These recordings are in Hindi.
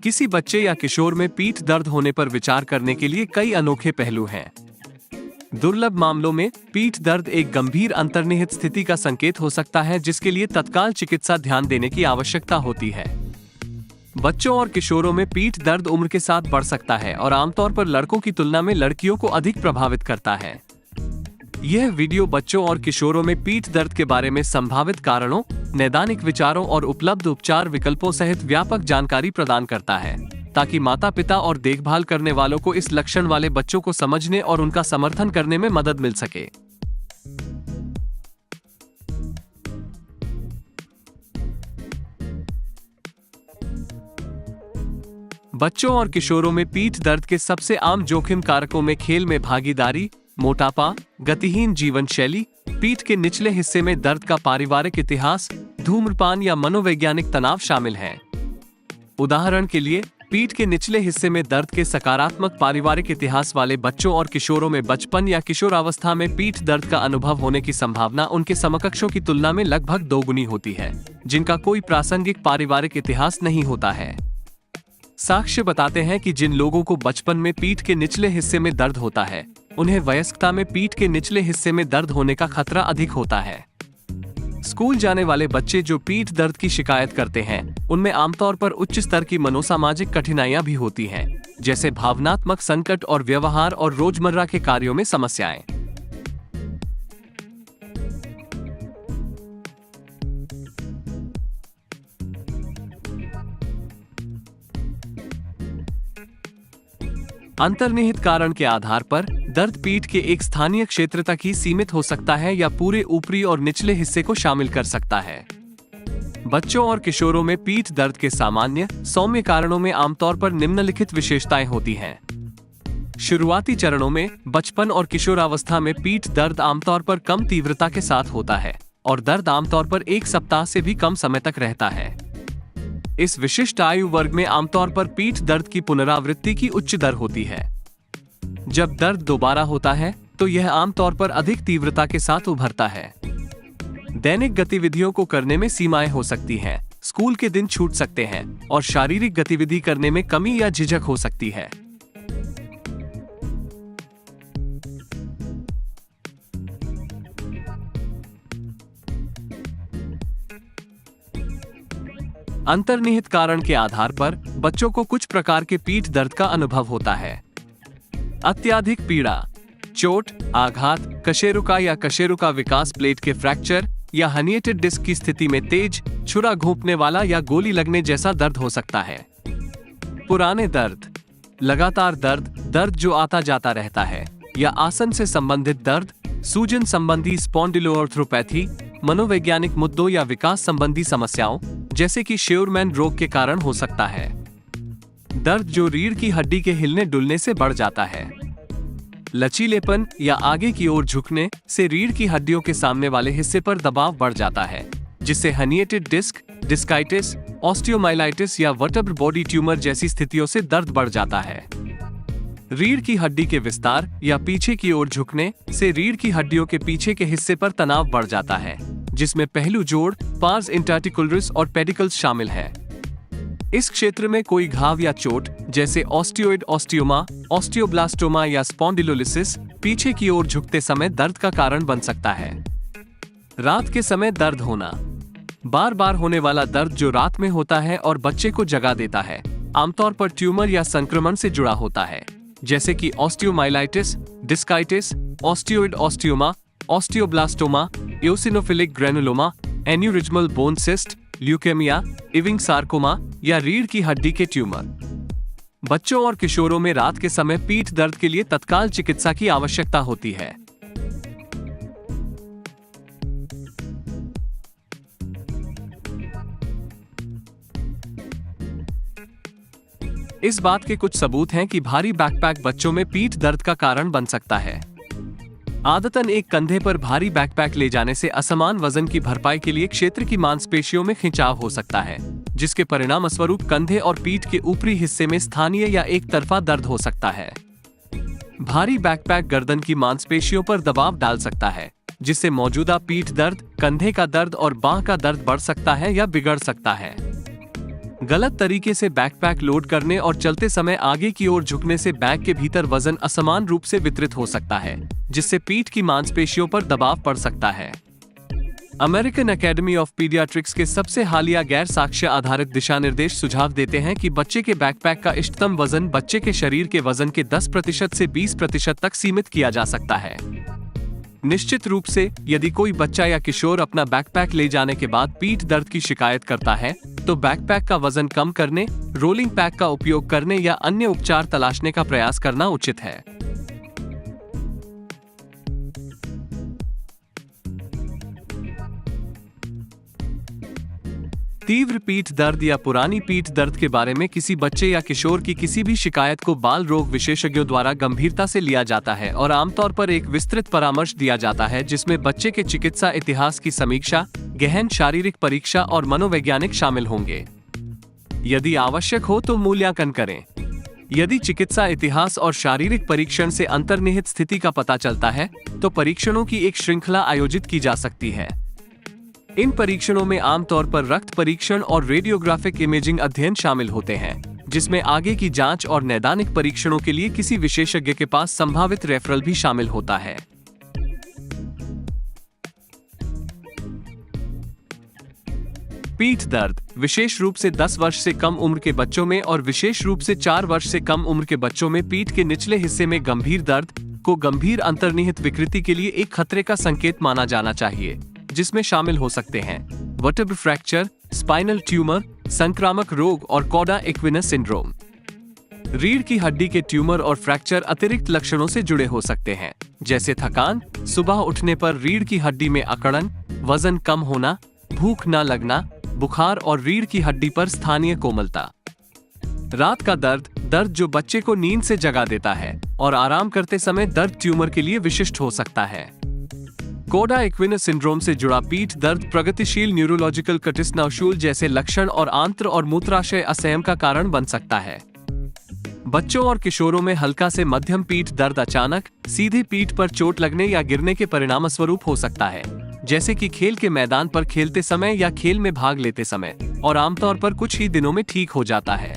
किसी बच्चे या किशोर में पीठ दर्द होने पर विचार करने के लिए कई अनोखे पहलू हैं। दुर्लभ मामलों में पीठ दर्द एक गंभीर अंतर्निहित स्थिति का संकेत हो सकता है, जिसके लिए तत्काल चिकित्सा ध्यान देने की आवश्यकता होती है। बच्चों और किशोरों में पीठ दर्द उम्र के साथ बढ़ सकता है और आमतौर पर लड़कों की तुलना में लड़कियों को अधिक प्रभावित करता है। यह वीडियो बच्चों और किशोरों में पीठ दर्द के बारे में संभावित कारणों, नैदानिक विचारों और उपलब्ध उपचार विकल्पों सहित व्यापक जानकारी प्रदान करता है, ताकि माता-पिता और देखभाल करने वालों को इस लक्षण वाले बच्चों को समझने और उनका समर्थन करने में मदद मिल सके। बच्चों और किशोरों में पीठ दर्द के सबसे आम जोखिम कारकों में खेल में भागीदारी, मोटापा, गतिहीन जीवन शैली, पीठ के निचले हिस्से में दर्द का पारिवारिक इतिहास, धूम्रपान या मनोवैज्ञानिक तनाव शामिल हैं। उदाहरण के लिए, पीठ के निचले हिस्से में दर्द के सकारात्मक पारिवारिक इतिहास वाले बच्चों और किशोरों में बचपन या किशोरावस्था में पीठ दर्द का अनुभव होने की संभावना उनके समकक्षों की तुलना में लगभग दोगुनी होती है, जिनका कोई प्रासंगिक पारिवारिक इतिहास नहीं होता है। साक्ष्य बताते हैं कि जिन लोगों को बचपन में पीठ के निचले हिस्से में दर्द होता है, उन्हें वयस्कता में पीठ के निचले हिस्से में दर्द होने का खतरा अधिक होता है। स्कूल जाने वाले बच्चे जो पीठ दर्द की शिकायत करते हैं, उनमें आमतौर पर उच्च स्तर की मनोसामाजिक कठिनाइयां भी होती हैं, जैसे भावनात्मक संकट और व्यवहार और रोजमर्रा के कार्यों में समस्याएं। अंतर्निहित कारण के आधार पर दर्द पीठ के एक स्थानीय क्षेत्र तक ही सीमित हो सकता है या पूरे ऊपरी और निचले हिस्से को शामिल कर सकता है। बच्चों और किशोरों में पीठ दर्द के सामान्य, सौम्य कारणों में आमतौर पर निम्नलिखित विशेषताएं होती हैं। शुरुआती चरणों में बचपन और किशोरावस्था में पीठ दर्द आमतौर पर कम तीव्रता के साथ होता है और दर्द आमतौर पर 1 सप्ताह से भी कम समय तक रहता है। इस विशिष्ट आयु वर्ग में आमतौर पर पीठ दर्द की पुनरावृत्ति की उच्च दर होती है। जब दर्द दोबारा होता है, तो यह आमतौर पर अधिक तीव्रता के साथ उभरता है। दैनिक गतिविधियों को करने में सीमाएं हो सकती हैं, स्कूल के दिन छूट सकते हैं और शारीरिक गतिविधि करने में कमी या झिझक हो सकती है। अंतर्निहित कारण के आधार पर बच्चों को कुछ प्रकार के पीठ दर्द का अनुभव होता है। अत्यधिक पीड़ा, चोट, आघात, कशेरुका या कशेरुका विकास प्लेट के फ्रैक्चर या हर्निएटेड डिस्क की स्थिति में तेज, छुरा घोंपने वाला या गोली लगने जैसा दर्द हो सकता है। पुराने दर्द, लगातार दर्द, दर्द जो आता जाता रहता है, या आसन से संबंधित दर्द, सूजन संबंधी स्पॉन्डिलोआर्थ्रोपैथी, मनोवैज्ञानिक मुद्दों या विकास संबंधी समस्याओं जैसे कि शेउरमैन रोग के कारण हो सकता है। दर्द जो रीढ़ की हड्डी के हिलने डुलने से बढ़ जाता है। लचीलेपन या आगे की ओर झुकने से रीढ़ की हड्डियों के सामने वाले हिस्से पर दबाव बढ़ जाता है, जिससे हर्निएटेड डिस्क, डिस्काइटिस, ऑस्टियोमाइलाइटिस या वर्टेब्रल बॉडी ट्यूमर जैसी स्थितियों से दर्द बढ़ जाता है। रीढ़ की हड्डी के विस्तार या पीछे की ओर झुकने से रीढ़ की हड्डियों के पीछे के हिस्से पर तनाव बढ़ जाता है, जिसमें पहलू जोड़, पार्स इंटरआर्टिकुलरिस और पेडिकल्स शामिल है। इस क्षेत्र में कोई घाव या चोट, जैसे ऑस्टियोइड ऑस्टियोमा, ऑस्टियोब्लास्टोमा या स्पॉन्डिलोलिसिस, पीछे की ओर झुकते समय दर्द का कारण बन सकता है। रात के समय दर्द होना, बार बार होने वाला दर्द जो रात में होता है और बच्चे को जगा देता है, आमतौर पर ट्यूमर या संक्रमण से जुड़ा होता है, जैसे कि osteomyelitis, discitis, osteoid osteoma, osteoblastoma, eosinophilic granuloma, aneurysmal bone cyst, leukaemia, Ewing sarcoma या रीढ़ की हड्डी के ट्यूमर। बच्चों और किशोरों में रात के समय पीठ दर्द के लिए तत्काल चिकित्सा की आवश्यकता होती है। इस बात के कुछ सबूत हैं कि भारी बैकपैक बच्चों में पीठ दर्द का कारण बन सकता है। आदतन एक कंधे पर भारी बैकपैक ले जाने से असमान वजन की भरपाई के लिए क्षेत्र की मांसपेशियों में खिंचाव हो सकता है, जिसके परिणामस्वरूप कंधे और पीठ के ऊपरी हिस्से में स्थानीय या एक तरफा दर्द हो सकता है। भारी बैकपैक गर्दन की मांसपेशियों पर दबाव डाल सकता है, जिससे मौजूदा पीठ दर्द, कंधे का दर्द और बांह का दर्द बढ़ सकता है या बिगड़ सकता है। गलत तरीके से बैकपैक लोड करने और चलते समय आगे की ओर झुकने से बैग के भीतर वजन असमान रूप से वितरित हो सकता है, जिससे पीठ की मांसपेशियों पर दबाव पड़ सकता है। अमेरिकन एकेडमी ऑफ पीडियाट्रिक्स के सबसे हालिया गैर साक्ष्य आधारित दिशा निर्देश सुझाव देते हैं कि बच्चे के बैकपैक का इष्टतम वजन बच्चे के शरीर के वजन के 10% से 20% तक सीमित किया जा सकता है। निश्चित रूप से यदि कोई बच्चा या किशोर अपना बैकपैक ले जाने के बाद पीठ दर्द की शिकायत करता है, तो बैकपैक का वजन कम करने, रोलिंग पैक का उपयोग करने या अन्य उपचार तलाशने का प्रयास करना उचित है। तीव्र पीठ दर्द या पुरानी पीठ दर्द के बारे में किसी बच्चे या किशोर की किसी भी शिकायत को बाल रोग विशेषज्ञों द्वारा गंभीरता से लिया जाता है और आमतौर पर एक विस्तृत परामर्श दिया जाता है, जिसमें बच्चे के चिकित्सा इतिहास की समीक्षा, गहन शारीरिक परीक्षा और मनोवैज्ञानिक शामिल होंगे। यदि आवश्यक हो तो मूल्यांकन करें। यदि चिकित्सा इतिहास और शारीरिक परीक्षण से अंतर्निहित स्थिति का पता चलता है, तो परीक्षणों की एक श्रृंखला आयोजित की जा सकती है। इन परीक्षणों में आमतौर पर रक्त परीक्षण और रेडियोग्राफिक इमेजिंग अध्ययन शामिल होते हैं, जिसमें आगे की जांच और नैदानिक परीक्षणों के लिए किसी विशेषज्ञ के पास संभावित रेफरल भी शामिल होता है। पीठ दर्द विशेष रूप से 10 वर्ष से कम उम्र के बच्चों में और विशेष रूप से 4 वर्ष से कम उम्र के बच्चों में पीठ के निचले हिस्से में गंभीर दर्द को गंभीर अंतर्निहित विकृति के लिए एक खतरे का संकेत माना जाना चाहिए, जिसमें शामिल हो सकते हैं वर्टेब्रल फ्रैक्चर, स्पाइनल ट्यूमर, संक्रामक रोग और कॉडा इक्विनस सिंड्रोम। रीढ़ की हड्डी के ट्यूमर और फ्रैक्चर अतिरिक्त लक्षणों से जुड़े हो सकते हैं, जैसे थकान, सुबह उठने पर रीढ़ की हड्डी में अकड़न, वजन कम होना, भूख न लगना, बुखार और रीढ़ की हड्डी पर स्थानीय कोमलता। रात का दर्द जो बच्चे को नींद से जगा देता है और आराम करते समय दर्द ट्यूमर के लिए विशिष्ट हो सकता है। कोडा इक्विनस सिंड्रोम से जुड़ा पीठ दर्द प्रगतिशील न्यूरोलॉजिकल कटिस नवशूल जैसे लक्षण और आंत्र और मूत्राशय असंयम का कारण बन सकता है। बच्चों और किशोरों में हल्का से मध्यम पीठ दर्द अचानक सीधे पीठ पर चोट लगने या गिरने के परिणामस्वरूप हो सकता है, जैसे कि खेल के मैदान पर खेलते समय या खेल में भाग लेते समय, और आमतौर पर कुछ ही दिनों में ठीक हो जाता है।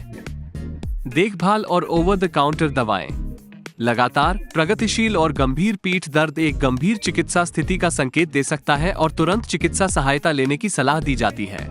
देखभाल और ओवर द काउंटर दवाएं। लगातार प्रगतिशील और गंभीर पीठ दर्द एक गंभीर चिकित्सा स्थिति का संकेत दे सकता है और तुरंत चिकित्सा सहायता लेने की सलाह दी जाती है।